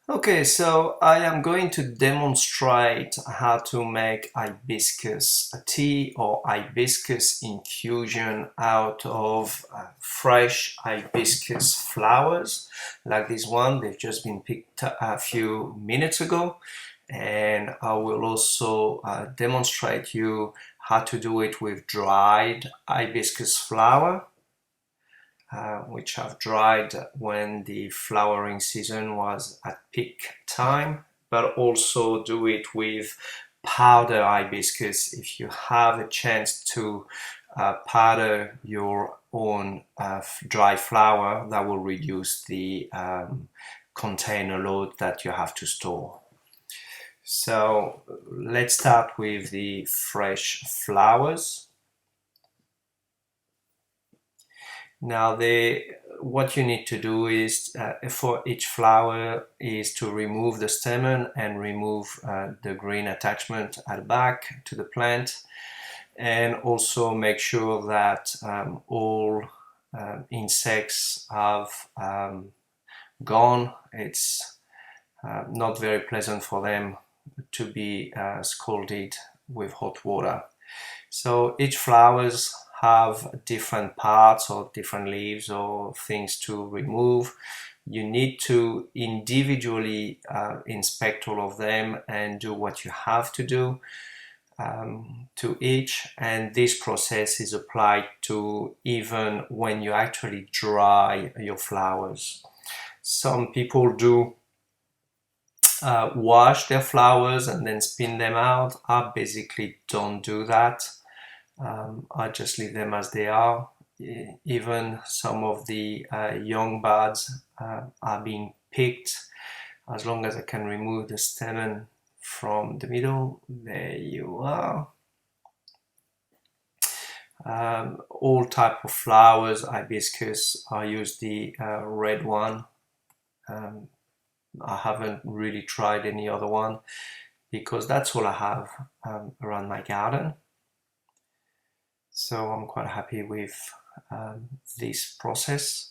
Okay, so I am going to demonstrate how to make hibiscus tea or hibiscus infusion out of fresh hibiscus flowers like this one. They've just been picked a few minutes ago, and I will also demonstrate you how to do it with dried hibiscus flower, which have dried when the flowering season was at peak time, but also do it with powder hibiscus if you have a chance to powder your own dry flower. That will reduce the container load that you have to store. So let's start with the fresh flowers. Now what you need to do is for each flower is to remove the stamen and remove the green attachment at the back to the plant, and also make sure that all insects have gone. It's not very pleasant for them to be scalded with hot water. So each flowers have different parts or different leaves or things to remove. You need to individually inspect all of them and do what you have to do to each, and this process is applied to even when you actually dry your flowers. Some people do wash their flowers and then spin them out. I basically don't do that. I just leave them as they are. Even some of the young buds are being picked. As long as I can remove the stamen from the middle, there you are. All type of flowers, hibiscus, I use the red one. I haven't really tried any other one because that's all I have around my garden. So I'm quite happy with this process.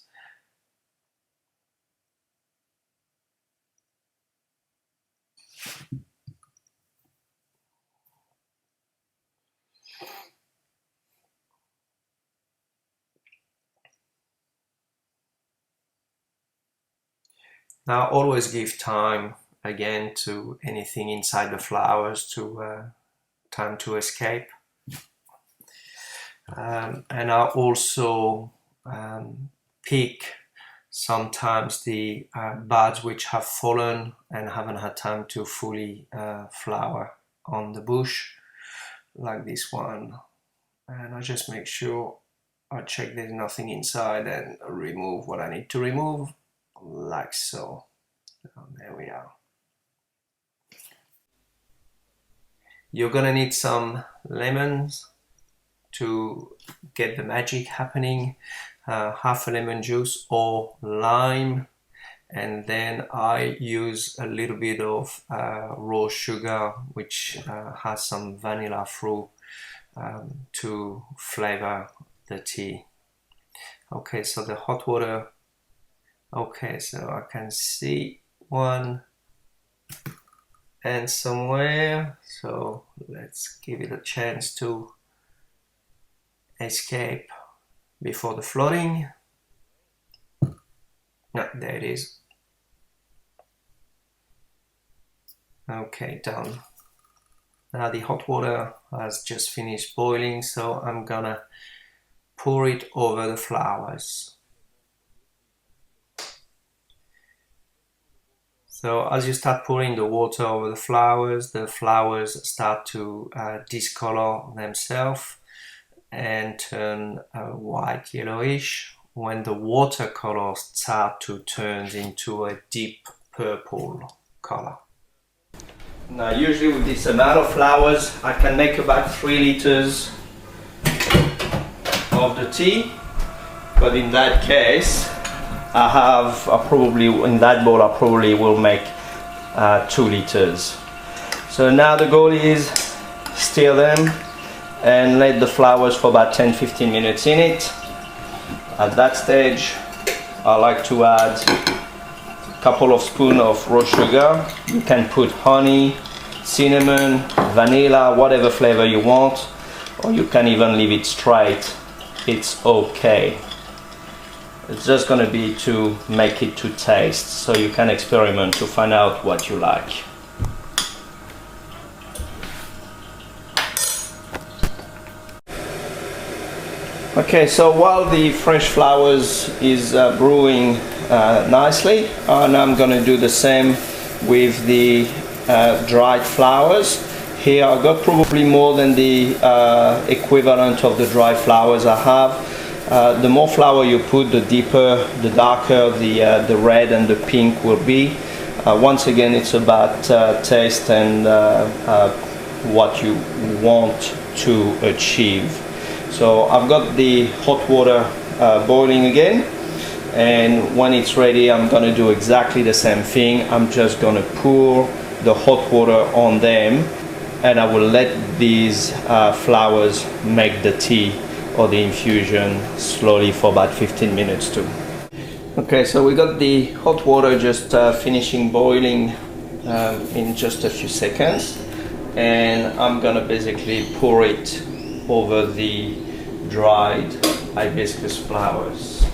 Now always give time again to anything inside the flowers to time to escape. And I also pick sometimes the buds which have fallen and haven't had time to fully flower on the bush, like this one. And I just make sure I check there's nothing inside and remove what I need to remove, like so. There we are. You're gonna need some lemons to get the magic happening, half a lemon juice or lime, and then I use a little bit of raw sugar which has some vanilla fruit to flavor the tea. Okay, so the hot water, okay, so I can see one and somewhere, so let's give it a chance to escape before the flooding. No, there it is. Okay, done. Now the hot water has just finished boiling, so I'm gonna pour it over the flowers. So as you start pouring the water over the flowers start to discolor themselves and turn white yellowish when the watercolor start to turn into a deep purple color. Now usually with this amount of flowers I can make about 3 liters of the tea, but in that case I probably in that bowl I probably will make 2 liters. So now the goal is stir them and let the flowers for about 10-15 minutes in it. At that stage I like to add couple of spoons of raw sugar. You can put honey, cinnamon, vanilla, whatever flavor you want, or you can even leave it straight. It's okay. It's just going to be to make it to taste, so you can experiment to find out what you like. Okay, so while the fresh flowers is brewing nicely, and I'm going to do the same with the dried flowers. Here I've got probably more than the equivalent of the dried flowers I have. The more flour you put, the deeper, the darker the red and the pink will be. Once again, it's about taste and what you want to achieve. So I've got the hot water boiling again, and when it's ready I'm going to do exactly the same thing. I'm just going to pour the hot water on them, and I will let these flowers make the tea or the infusion slowly for about 15 minutes too. Okay, so we got the hot water just finishing boiling in just a few seconds, and I'm gonna basically pour it over the dried hibiscus flowers.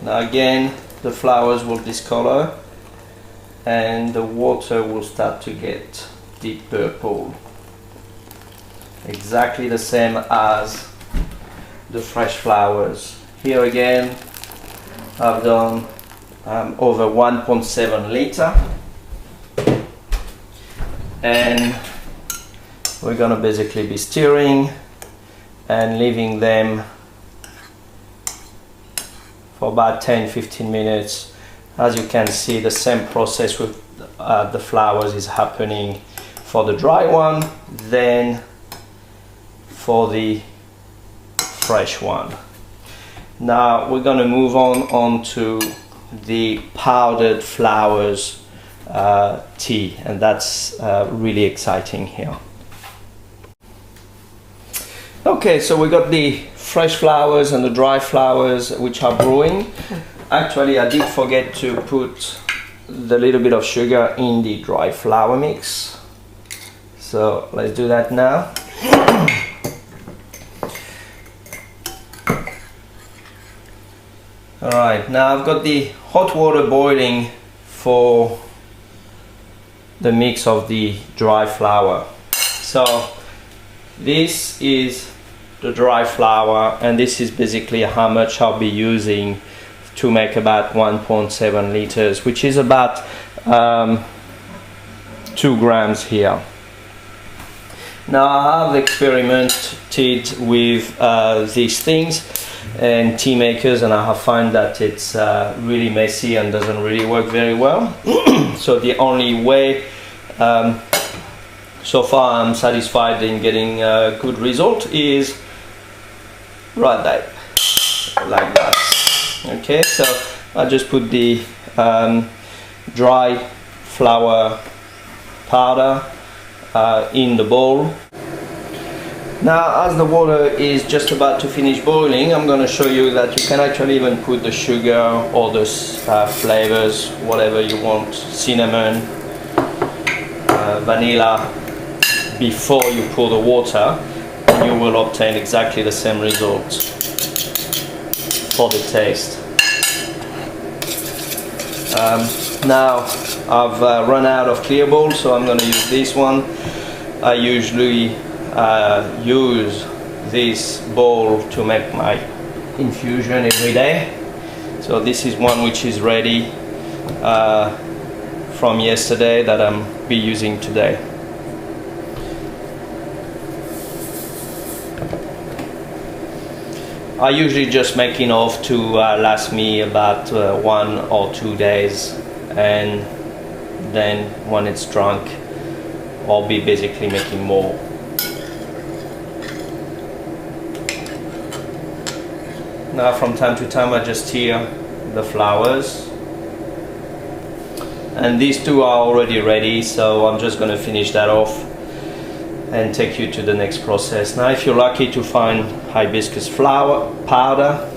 Now again, the flowers will discolor and the water will start to get deep purple. Exactly the same as the fresh flowers. Here again, I've done over 1.7 liter, and we're gonna basically be stirring and leaving them for about 10-15 minutes. As you can see, the same process with the flowers is happening for the dry one, then for the fresh one. Now we're going to move on to the powdered flowers tea, and that's really exciting here. Okay, so we got the fresh flowers and the dry flowers which are brewing. Actually, I did forget to put the little bit of sugar in the dry flower mix, so let's do that now. Alright, now I've got the hot water boiling for the mix of the dry flour. So this is the dry flour, and this is basically how much I'll be using to make about 1.7 liters, which is about 2 grams here. Now I have experimented with these things and tea makers, and I have found that it's really messy and doesn't really work very well. So the only way so far I'm satisfied in getting a good result is right there, like that. Okay, so I just put the dry flour powder in the bowl. Now, as the water is just about to finish boiling, I'm going to show you that you can actually even put the sugar or the flavors, whatever you want, cinnamon, vanilla, before you pour the water, and you will obtain exactly the same results for the taste. Now I've run out of clear bowl, so I'm going to use this one. I usually use this bowl to make my infusion every day. So this is one which is ready from yesterday that I'm be using today. I usually just make enough to last me about 1 or 2 days, and then when it's drunk I'll be basically making more. Now from time to time I just stir the flowers, and these two are already ready, so I'm just going to finish that off. and take you to the next process. Now, if you're lucky to find hibiscus flower powder,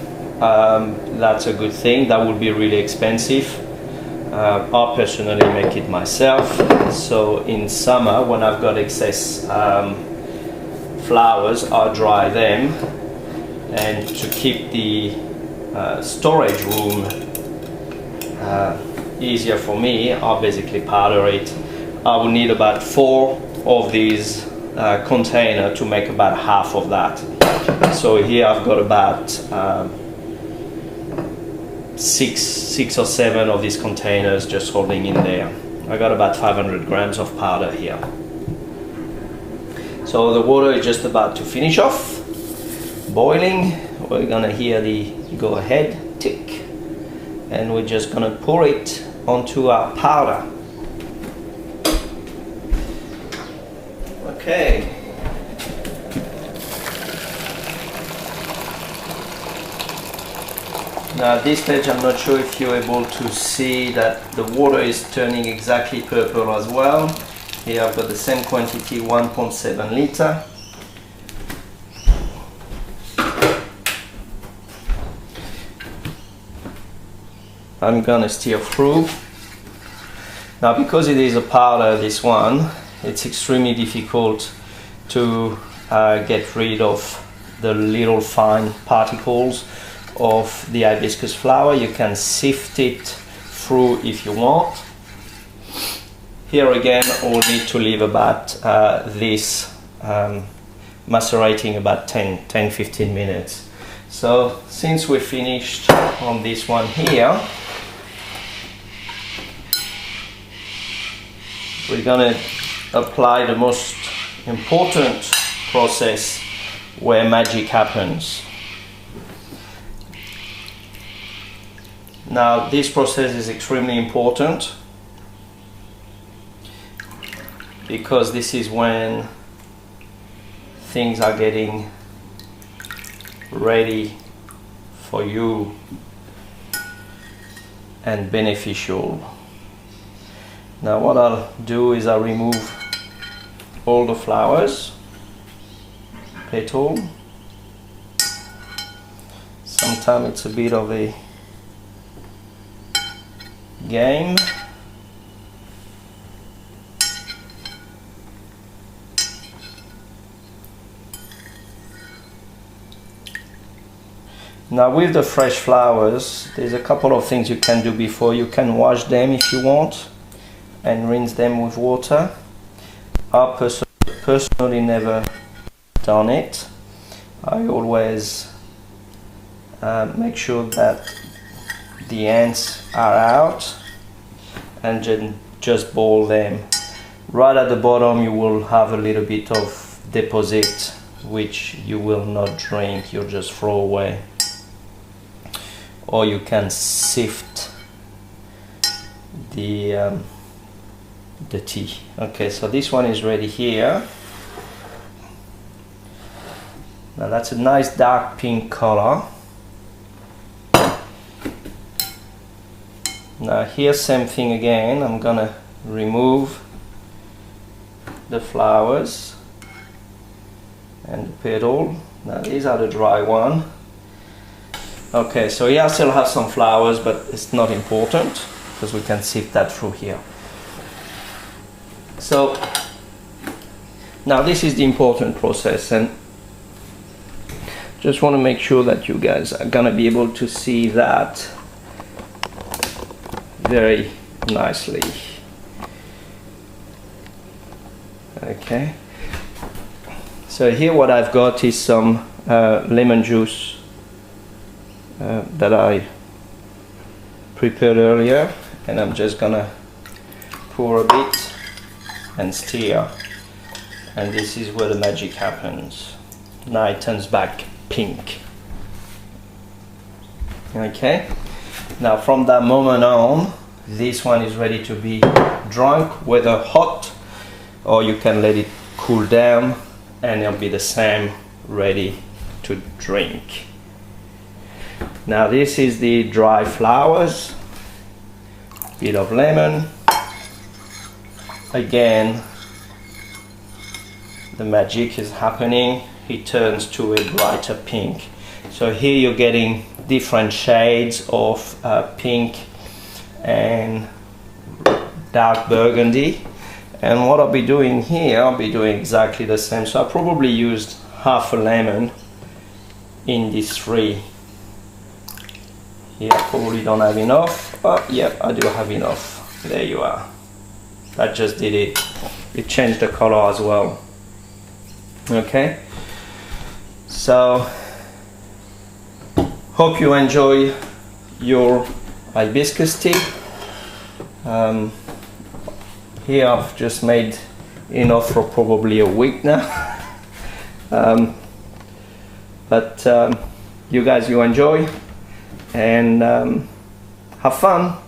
that's a good thing. That would be really expensive. I personally make it myself. So in summer, when I've got excess flowers, I dry them, and to keep the storage room easier for me, I basically powder it. I will need about 4 of these containers to make about half of that. So here I've got about 6 or 7 of these containers just holding in there. I got about 500 grams of powder here. So the water is just about to finish off boiling. We're gonna hear the go ahead tick, and we're just gonna pour it onto our powder. Okay. Now at this stage, I'm not sure if you're able to see that the water is turning exactly purple as well. Here I've got the same quantity, 1.7 liter. I'm gonna stir through. Now, because it is a powder, this one, it's extremely difficult to get rid of the little fine particles of the hibiscus flower. You can sift it through if you want. Here again, we'll need to leave about this macerating about 10-15 minutes. So since we're finished on this one here, we're gonna apply the most important process where magic happens. Now, this process is extremely important because this is when things are getting ready for you and beneficial. Now what I'll do is I'll remove all the flowers, petal. Sometimes it's a bit of a game. Now with the fresh flowers, there's a couple of things you can do before. You can wash them if you want and rinse them with water. I personally never done it. I always make sure that the ants are out and just boil them. Right at the bottom you will have a little bit of deposit which you will not drink, you'll just throw away. Or you can sift the tea. Okay, so this one is ready here. Now that's a nice dark pink color. Now here, same thing again. I'm gonna remove the flowers and the petal. Now these are the dry one. Okay, so here I still have some flowers, but it's not important because we can sift that through here. So now this is the important process, and just want to make sure that you guys are gonna be able to see that very nicely. Okay, so here what I've got is some lemon juice that I prepared earlier, and I'm just gonna pour a bit and stir, and this is where the magic happens. Now it turns back pink. Okay, now from that moment on, this one is ready to be drunk, whether hot or you can let it cool down and it'll be the same, ready to drink. Now this is the dry flowers, bit of lemon, again the magic is happening. It turns to a brighter pink. So here you're getting different shades of pink and dark burgundy. And what I'll be doing here, I'll be doing exactly the same. So I probably used half a lemon in these three. Here I probably don't have enough, but yeah, I do have enough. There you are. That just did it. It changed the color as well. Okay. So, hope you enjoy your hibiscus tea. Here I've just made enough for probably a week now. But you guys, you enjoy and have fun.